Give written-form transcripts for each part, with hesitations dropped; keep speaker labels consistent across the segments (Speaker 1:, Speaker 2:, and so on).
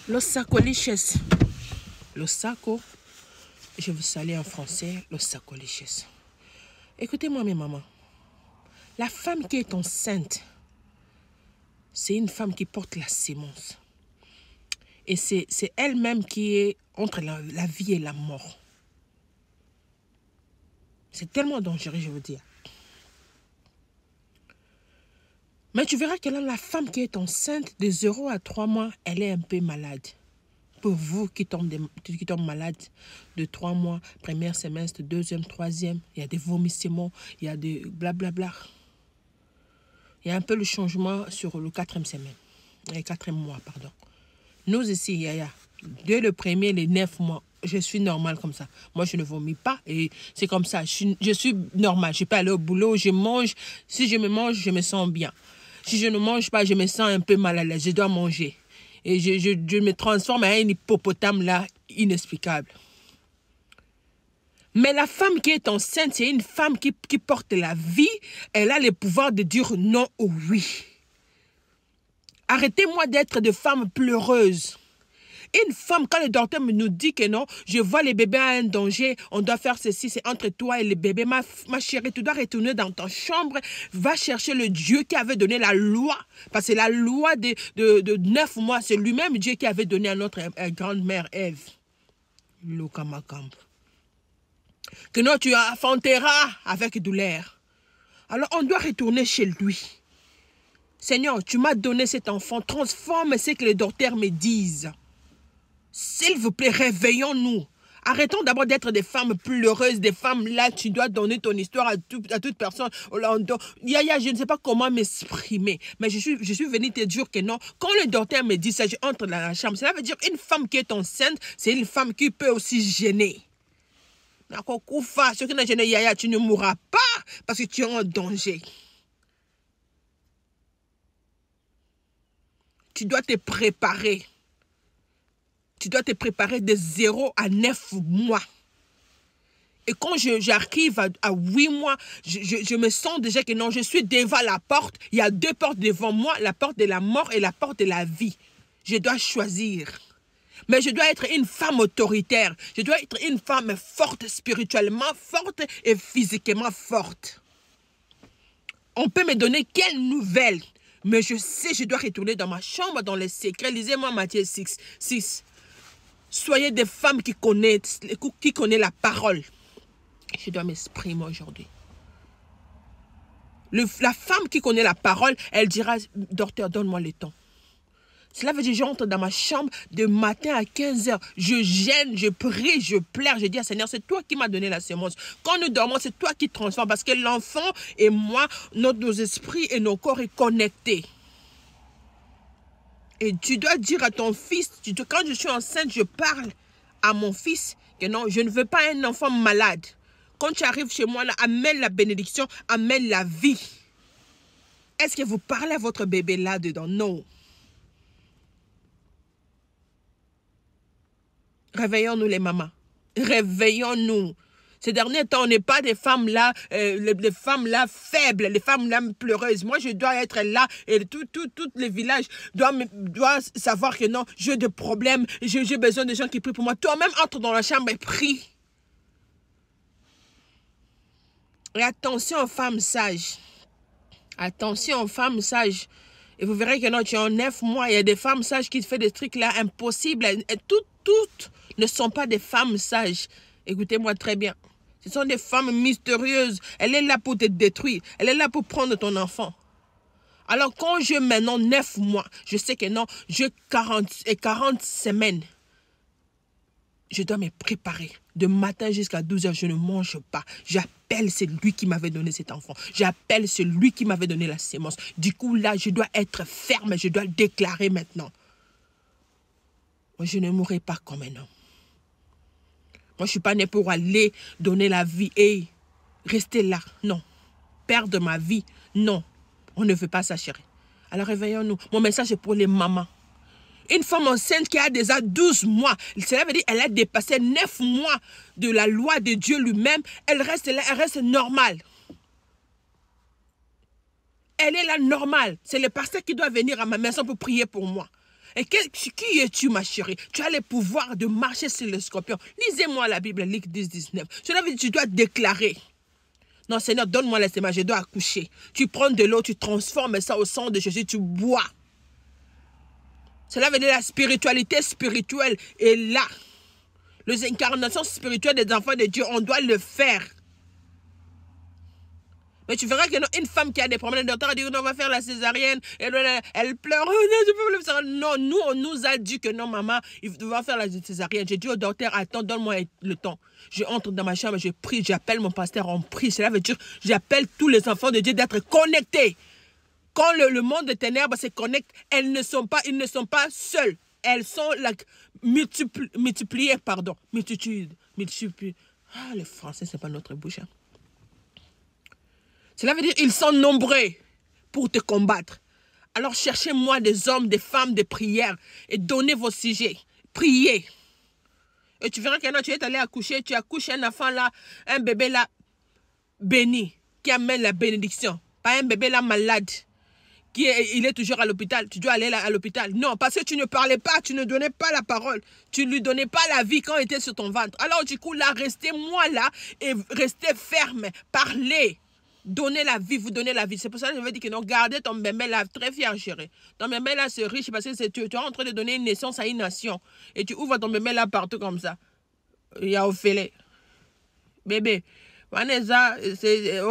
Speaker 1: Los sacoliches. Los saco, je vous salue en français, los sacoliches. Écoutez-moi mes mamans. La femme qui est enceinte, c'est une femme qui porte la sémence. Et c'est elle-même qui est entre la vie et la mort. C'est tellement dangereux, je veux dire. Mais tu verras que là, la femme qui est enceinte de 0 à 3 mois, elle est un peu malade. Pour vous qui tombent malades de 3 mois, premier semestre, deuxième, troisième, il y a des vomissements, il y a des blablabla. Il y a un peu le changement sur le 4e semaine, le 4e mois, pardon. Nous ici, Yaya, dès le premier, les 9 mois, je suis normale comme ça. Moi, je ne vomis pas et c'est comme ça. Je suis normale. Je peux aller au boulot, je mange. Si je me mange, je me sens bien. Si je ne mange pas, je me sens un peu mal à l'aise. Je dois manger. Et je me transforme en un hippopotame là, inexplicable. Mais la femme qui est enceinte, c'est une femme qui porte la vie. Elle a le pouvoir de dire non ou oui. Arrêtez-moi d'être de femme pleureuse. Une femme, quand le docteur nous dit que non, je vois les bébés à un danger, on doit faire ceci, c'est entre toi et le bébé. Ma chérie, tu dois retourner dans ta chambre, va chercher le Dieu qui avait donné la loi. Parce que la loi de 9 mois, c'est lui-même Dieu qui avait donné à notre grand-mère Ève. Lokamakam. Que non, tu affronteras avec douleur. Alors, on doit retourner chez lui. Seigneur, tu m'as donné cet enfant, transforme ce que les docteurs me disent. S'il vous plaît, réveillons-nous. Arrêtons d'abord d'être des femmes pleureuses, des femmes là, tu dois donner ton histoire à toute personne. Yaya, je ne sais pas comment m'exprimer, mais je suis venue te dire que non. Quand le docteur me dit ça, j'entre dans la chambre. Cela veut dire une femme qui est enceinte, c'est une femme qui peut aussi gêner. Ce qui n'a gêné Yaya, tu ne mourras pas parce que tu es en danger. Tu dois te préparer. Tu dois te préparer de 0 à 9 mois. Et quand j'arrive à 8 mois, je me sens déjà que non, je suis devant la porte. Il y a 2 portes devant moi, la porte de la mort et la porte de la vie. Je dois choisir. Mais je dois être une femme autoritaire. Je dois être une femme forte, spirituellement forte et physiquement forte. On peut me donner quelle nouvelle? Mais je sais, je dois retourner dans ma chambre, dans les secrets. Lisez-moi Matthieu 6. Soyez des femmes qui connaissent la parole. Je dois m'exprimer aujourd'hui. La femme qui connaît la parole, elle dira, docteur, donne-moi le temps. Cela veut dire, j'entre dans ma chambre de matin à 15 h. Je gêne, je prie, je pleure. Je dis à Seigneur, c'est toi qui m'as donné la sémence. Quand nous dormons, c'est toi qui transformes. Parce que l'enfant et moi, nos esprits et nos corps est connectés. Et tu dois dire à ton fils, quand je suis enceinte, je parle à mon fils que non, je ne veux pas un enfant malade. Quand tu arrives chez moi, là, amène la bénédiction, amène la vie. Est-ce que vous parlez à votre bébé là-dedans? Non. Réveillons-nous les mamans. Réveillons-nous. Ces derniers temps, on n'est pas des femmes là, les femmes là faibles, les femmes là pleureuses. Moi, je dois être là et tous les villages doivent savoir que non, j'ai des problèmes, j'ai besoin de gens qui prient pour moi. Toi-même, entre dans la chambre et prie. Et attention aux femmes sages. Attention aux femmes sages. Et vous verrez que non, tu es en 9 mois, il y a des femmes sages qui font des trucs là impossibles. Et toutes ne sont pas des femmes sages. Écoutez-moi très bien. Ce sont des femmes mystérieuses. Elle est là pour te détruire. Elle est là pour prendre ton enfant. Alors quand j'ai maintenant 9 mois, je sais que non, j'ai 40 semaines. Je dois me préparer. De matin jusqu'à 12 h, je ne mange pas. J'appelle celui qui m'avait donné cet enfant. J'appelle celui qui m'avait donné la sémence. Du coup, là, je dois être ferme. Je dois le déclarer maintenant. Moi, je ne mourrai pas comme un homme. Moi, je ne suis pas née pour aller donner la vie et rester là. Non. Perdre ma vie. Non. On ne veut pas ça, chérie. Alors, réveillons-nous. Mon message est pour les mamans. Une femme enceinte qui a déjà 12 mois, cela veut dire qu'elle a dépassé 9 mois de la loi de Dieu lui-même. Elle reste là, elle reste normale. Elle est là normale. C'est le pasteur qui doit venir à ma maison pour prier pour moi. Et qui es-tu, ma chérie? Tu as le pouvoir de marcher sur le scorpion. Lisez-moi la Bible, Luc 10, 19. Cela veut dire que tu dois déclarer. Non, Seigneur, donne-moi la semence, je dois accoucher. Tu prends de l'eau, tu transformes ça au sang de Jésus, tu bois. Cela veut dire la spiritualité spirituelle est là. Les incarnations spirituelles des enfants de Dieu, on doit le faire. Mais tu verras que non, une femme qui a des problèmes de docteur a dit non, on va faire la césarienne. Elle pleure. Oh, non, je peux le faire. Non, nous, on nous a dit que non, maman, il va faire la césarienne. J'ai dit au docteur, attends, donne-moi le temps. Je entre dans ma chambre, je prie, j'appelle mon pasteur, on prie. Cela veut dire, j'appelle tous les enfants de Dieu d'être connectés. Quand le monde des ténèbres se connecte, ils ne sont pas seuls. Elles sont multipliées, pardon. Multitude. Ah, le français, c'est pas notre bouche. Hein. Cela veut dire qu'ils sont nombreux pour te combattre. Alors cherchez-moi des hommes, des femmes de prière et donnez vos sujets. Priez. Et tu verras que tu es allé accoucher, tu accouches un enfant là, un bébé là béni, qui amène la bénédiction. Pas un bébé là malade, il est toujours à l'hôpital. Tu dois aller là à l'hôpital. Non, parce que tu ne parlais pas, tu ne donnais pas la parole. Tu ne lui donnais pas la vie quand il était sur ton ventre. Alors du coup là, restez moi là et restez ferme. Parlez. Donnez la vie, vous donnez la vie. C'est pour ça que je veux dire que non, gardez ton bébé là, très fier chérie. Ton bébé là, c'est riche parce que tu es en train de donner une naissance à une nation. Et tu ouvres ton bébé là partout comme ça. Il y a Ophélie. Bébé. Vanessa, c'est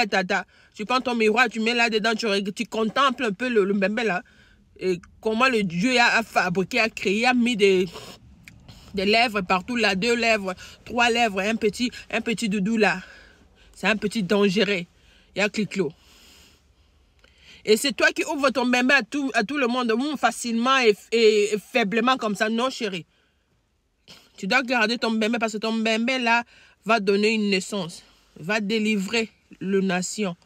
Speaker 1: tata. Tu prends ton miroir, tu mets là dedans, tu contemples un peu le bébé là. Et comment le Dieu a fabriqué, a créé, a mis des lèvres partout là, 2 lèvres, 3 lèvres, un petit doudou là. C'est un petit dangereux. Il y a Cliclo. Et c'est toi qui ouvres ton bébé à tout le monde facilement et faiblement comme ça. Non, chérie. Tu dois garder ton bébé parce que ton bébé là va donner une naissance. Va délivrer la nation.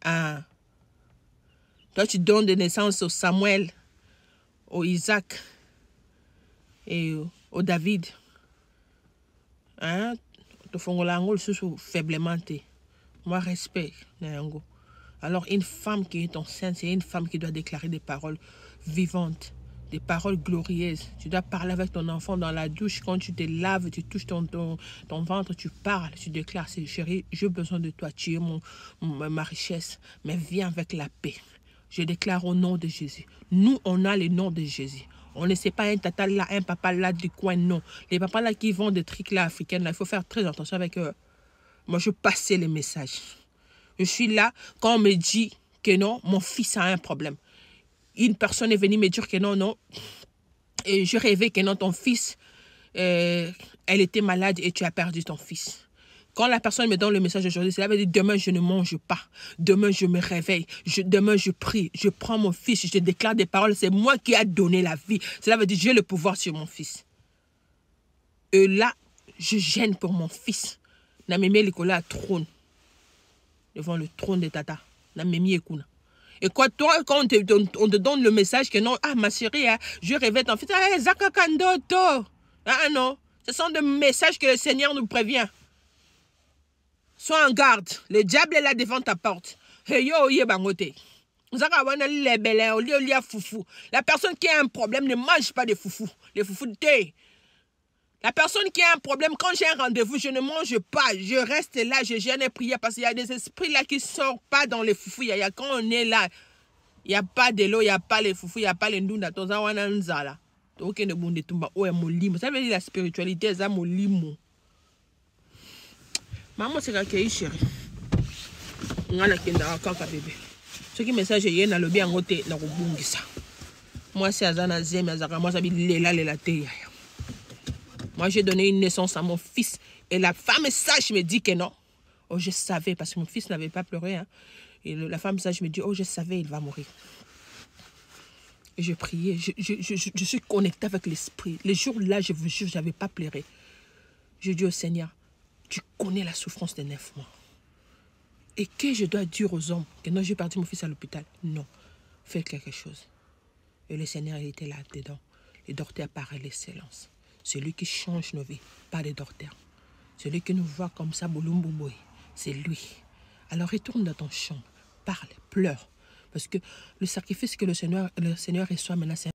Speaker 1: Ah. Toi, tu donnes des naissances au Samuel, au Isaac et au David. Hein? Faiblement. Moi, respect. Alors, une femme qui est enceinte, c'est une femme qui doit déclarer des paroles vivantes, des paroles glorieuses. Tu dois parler avec ton enfant dans la douche. Quand tu te laves, tu touches ton ventre, tu parles, tu déclares, chérie, j'ai besoin de toi, tu es ma richesse, mais viens avec la paix. Je déclare au nom de Jésus. Nous, on a le nom de Jésus. On ne sait pas un tata là, un papa là du coin, non. Les papas là qui vendent des trucs là africains, là, il faut faire très attention avec eux. Moi, je passe les messages. Je suis là quand on me dit que non, mon fils a un problème. Une personne est venue me dire que non, non. Et je rêvais que non, ton fils, elle était malade et tu as perdu ton fils. Quand la personne me donne le message aujourd'hui, cela veut dire demain je ne mange pas. Demain je me réveille. Demain je prie. Je prends mon fils. Je déclare des paroles. C'est moi qui ai donné la vie. Cela veut dire j'ai le pouvoir sur mon fils. Et là, je gêne pour mon fils. Na mimi likola trône. Devant le trône de tata. Na mimi ekuna. Et quoi, toi, quand on te donne le message que non, ah ma chérie, hein, je rêvais ton fils. Ah, Zakakandoto. Ah non. Ce sont des messages que le Seigneur nous prévient. Sois en garde. Le diable est là devant ta porte. La personne qui a un problème ne mange pas de foufou. Les foufous de thé. La personne qui a un problème, quand j'ai un rendez-vous, je ne mange pas. Je reste là, je gêne et prière parce qu'il y a des esprits là qui ne sortent pas dans les foufous. Quand on est là, il n'y a pas de l'eau, il n'y a pas les foufous, il n'y a pas les ndunda. Ça veut dire la spiritualité, c'est molimo. Maman, c'est какие chérie. Ngala kenda kaka bébé. Ce qui message est na lobi angote na kubungisa. Moi c'est azana zeme azaka moi sabi lela te ya. Moi j'ai donné une naissance à mon fils et la femme sage me dit que non. Oh je savais parce que mon fils n'avait pas pleuré hein. Et la femme sage me dit oh je savais il va mourir. Et je priais, je suis connectée avec l'esprit. Les jours là je vous jure j'avais pas pleuré. Je dis au Seigneur tu connais la souffrance de 9 mois. Et que je dois dire aux hommes que non, j'ai parti mon fils à l'hôpital. Non, fais quelque chose. Et le Seigneur il était là-dedans. Le docteur par l'excellence. Celui qui change nos vies, pas le docteur. Celui qui nous voit comme ça, c'est lui. Alors retourne dans ton champ, parle, pleure. Parce que le sacrifice que le Seigneur reçoit maintenant, c'est